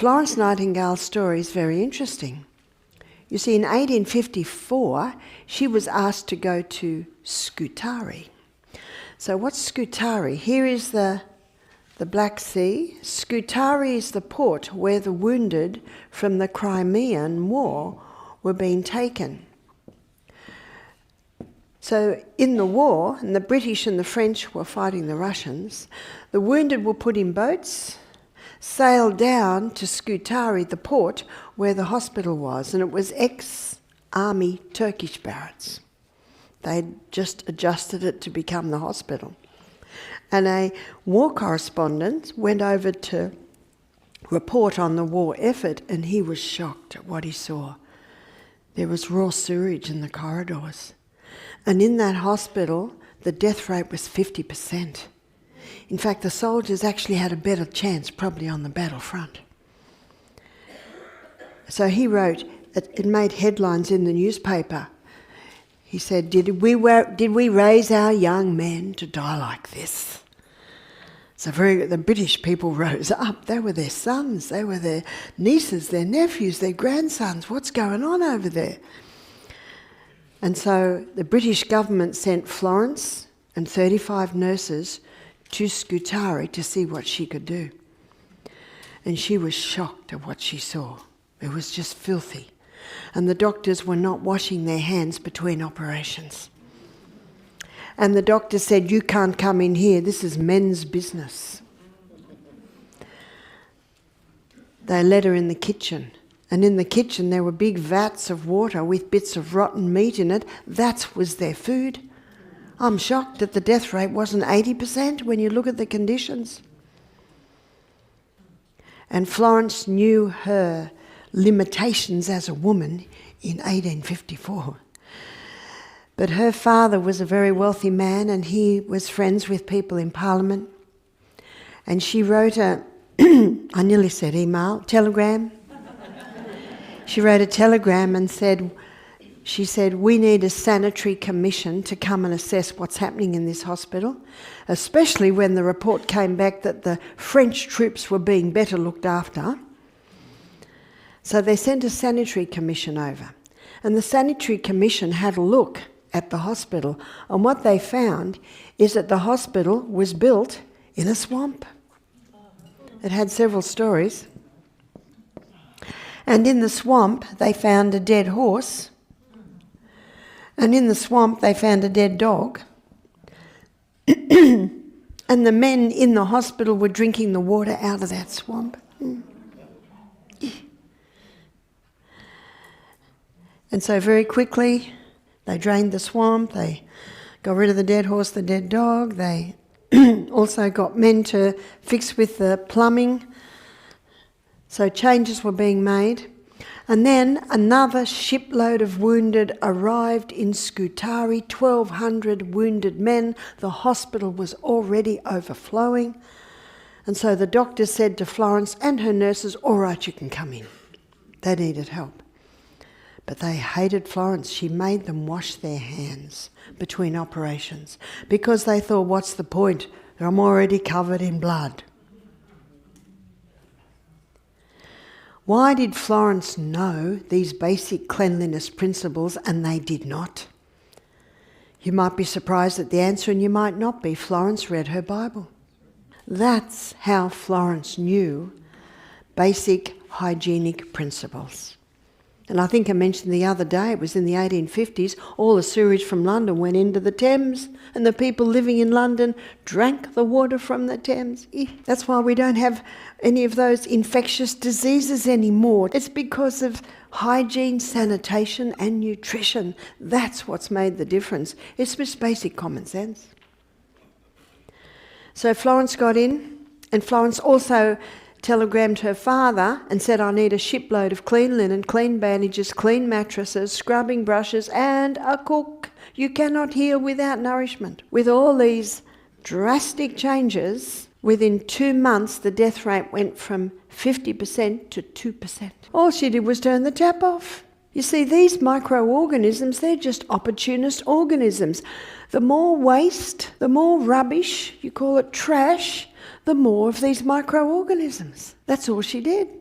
Florence Nightingale's story is very interesting. You see, in 1854, she was asked to go to Scutari. So what's Scutari? Here is the Black Sea. Scutari is the port where the wounded from the Crimean War were being taken. So in the war, and the British and the French were fighting the Russians, the wounded were put in boats, sailed down to Scutari, the port where the hospital was, and it was ex-army Turkish barracks. They'd just adjusted it to become the hospital. And a war correspondent went over to report on the war effort, and he was shocked at what he saw. There was raw sewage in the corridors. And in that hospital, the death rate was 50%. In fact, the soldiers actually had a better chance, probably on the battlefront. So he wrote, it made headlines in the newspaper. He said, did we raise our young men to die like this? So the British people rose up. They were their sons, they were their nieces, their nephews, their grandsons. What's going on over there? And so the British government sent Florence and 35 nurses to Scutari to see what she could do. And she was shocked at what she saw. It was just filthy. And the doctors were not washing their hands between operations. And the doctor said, you can't come in here, this is men's business. They let her in the kitchen. And in the kitchen there were big vats of water with bits of rotten meat in it. That was their food. I'm shocked that the death rate wasn't 80% when you look at the conditions. And Florence knew her limitations as a woman in 1854. But her father was a very wealthy man, and he was friends with people in Parliament. And she wrote I nearly said email, telegram. She wrote a telegram and she said, we need a sanitary commission to come and assess what's happening in this hospital, especially when the report came back that the French troops were being better looked after. So they sent a sanitary commission over. And the sanitary commission had a look at the hospital, and what they found is that the hospital was built in a swamp. It had several stories. And in the swamp they found a dead horse. And in the swamp they found a dead dog. And the men in the hospital were drinking the water out of that swamp. And so very quickly they drained the swamp, they got rid of the dead horse, the dead dog, they also got men to fix with the plumbing. So changes were being made. And then another shipload of wounded arrived in Scutari, 1,200 wounded men. The hospital was already overflowing. And so the doctor said to Florence and her nurses, all right, you can come in. They needed help. But they hated Florence. She made them wash their hands between operations because they thought, what's the point? I'm already covered in blood. Why did Florence know these basic cleanliness principles and they did not? You might be surprised at the answer and you might not be. Florence read her Bible. That's how Florence knew basic hygienic principles. And I think I mentioned the other day, it was in the 1850s, all the sewage from London went into the Thames and the people living in London drank the water from the Thames. That's why we don't have any of those infectious diseases anymore. It's because of hygiene, sanitation and nutrition. That's what's made the difference. It's just basic common sense. So Florence got in, and Florence also telegrammed her father and said, I need a shipload of clean linen, clean bandages, clean mattresses, scrubbing brushes and a cook. You cannot heal without nourishment. With all these drastic changes, within 2 months the death rate went from 50% to 2%. All she did was turn the tap off. You see, these microorganisms, they're just opportunist organisms. The more waste, the more rubbish, you call it trash, the more of these microorganisms. That's all she did.